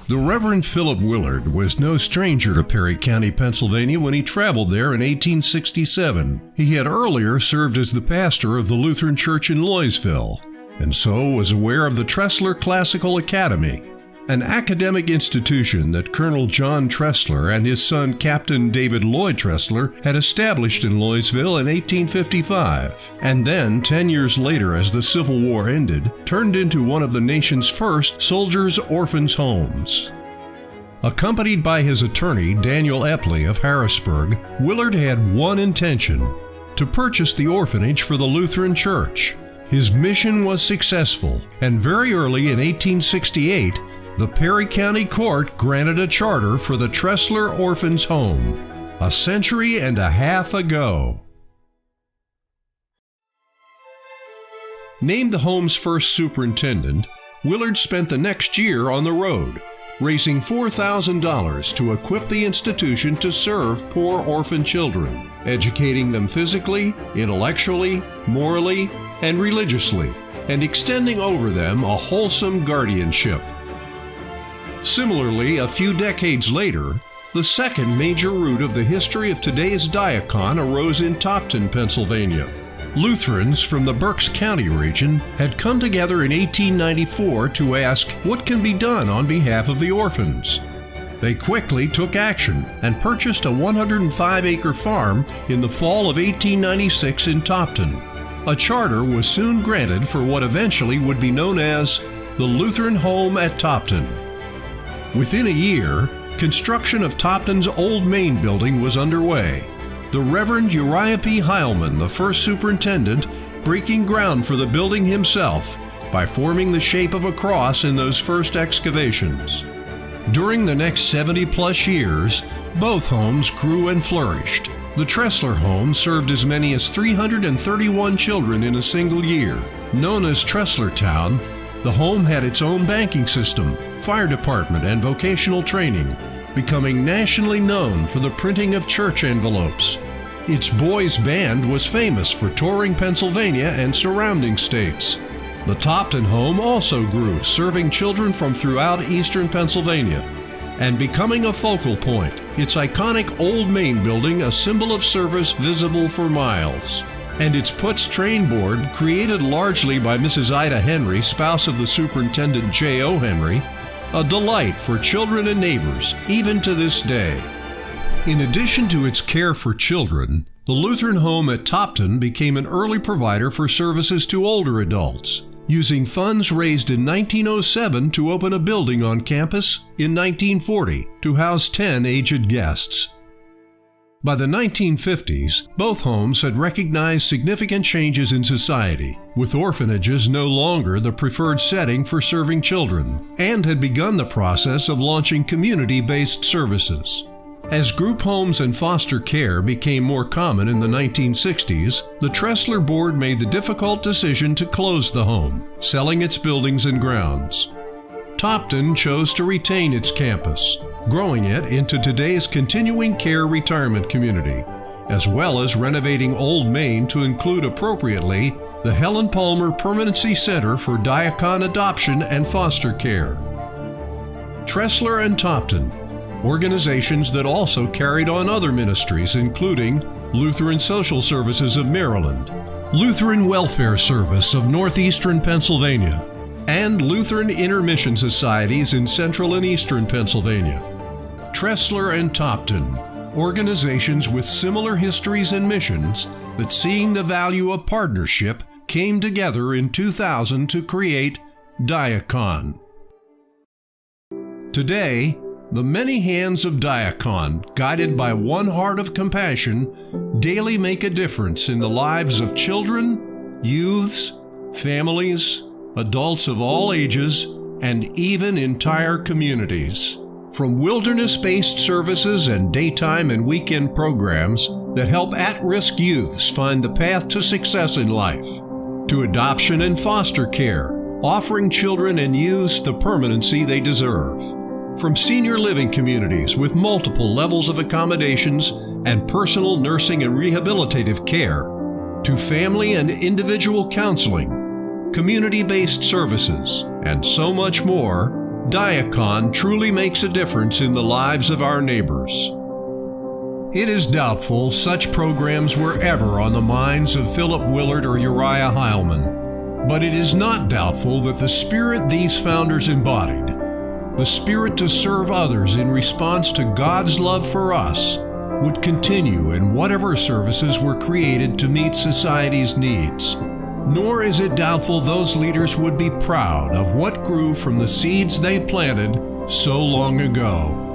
The Reverend Philip Willard was no stranger to Perry County, Pennsylvania when he traveled there in 1867. He had earlier served as the pastor of the Lutheran Church in Loysville, and so was aware of the Tressler Classical Academy, an academic institution that Colonel John Tressler and his son Captain David Lloyd Tressler had established in Loysville in 1855, and then 10 years later, as the Civil War ended, turned into one of the nation's first soldiers' orphans' homes. Accompanied by his attorney, Daniel Epley of Harrisburg, Willard had one intention: to purchase the orphanage for the Lutheran Church. His mission was successful, and very early in 1868, the Perry County Court granted a charter for the Tressler Orphans' Home, a century and a half ago. Named the home's first superintendent, Willard spent the next year on the road, raising $4,000 to equip the institution to serve poor orphan children, educating them physically, intellectually, morally, and religiously, and extending over them a wholesome guardianship. Similarly, a few decades later, the second major root of the history of today's Diakon arose in Topton, Pennsylvania. Lutherans from the Berks County region had come together in 1894 to ask what can be done on behalf of the orphans. They quickly took action and purchased a 105-acre farm in the fall of 1896 in Topton. A charter was soon granted for what eventually would be known as the Lutheran Home at Topton. Within a year, construction of Topton's old main building was underway. The Reverend Uriah P. Heilman, the first superintendent, breaking ground for the building himself by forming the shape of a cross in those first excavations. During the next 70-plus years, both homes grew and flourished. The Tressler home served as many as 331 children in a single year. Known as Tresslertown, the home had its own banking system, fire department, and vocational training, becoming nationally known for the printing of church envelopes. Its boys' band was famous for touring Pennsylvania and surrounding states. The Topton home also grew, serving children from throughout eastern Pennsylvania, and becoming a focal point, its iconic old main building a symbol of service visible for miles. And its Putz train board, created largely by Mrs. Ida Henry, spouse of the superintendent J.O. Henry, a delight for children and neighbors, even to this day. In addition to its care for children, the Lutheran Home at Topton became an early provider for services to older adults, using funds raised in 1907 to open a building on campus in 1940 to house 10 aged guests. By the 1950s, both homes had recognized significant changes in society, with orphanages no longer the preferred setting for serving children, and had begun the process of launching community-based services. As group homes and foster care became more common in the 1960s, the Tressler Board made the difficult decision to close the home, selling its buildings and grounds. Topton chose to retain its campus, growing it into today's continuing care retirement community, as well as renovating Old Main to include appropriately the Helen Palmer Permanency Center for Diakon Adoption and Foster Care. Tressler and Topton, organizations that also carried on other ministries including Lutheran Social Services of Maryland, Lutheran Welfare Service of Northeastern Pennsylvania, and Lutheran Intermission Societies in Central and Eastern Pennsylvania. Tressler and Topton, organizations with similar histories and missions that, seeing the value of partnership, came together in 2000 to create Diakon. Today, the many hands of Diakon, guided by one heart of compassion, daily make a difference in the lives of children, youths, families, adults of all ages, and even entire communities. From wilderness-based services and daytime and weekend programs that help at-risk youths find the path to success in life, to adoption and foster care, offering children and youths the permanency they deserve. From senior living communities with multiple levels of accommodations and personal nursing and rehabilitative care, to family and individual counseling, community-based services, and so much more, Diakon truly makes a difference in the lives of our neighbors. It is doubtful such programs were ever on the minds of Philip Willard or Uriah Heilman, but it is not doubtful that the spirit these founders embodied, the spirit to serve others in response to God's love for us, would continue in whatever services were created to meet society's needs. Nor is it doubtful those leaders would be proud of what grew from the seeds they planted so long ago.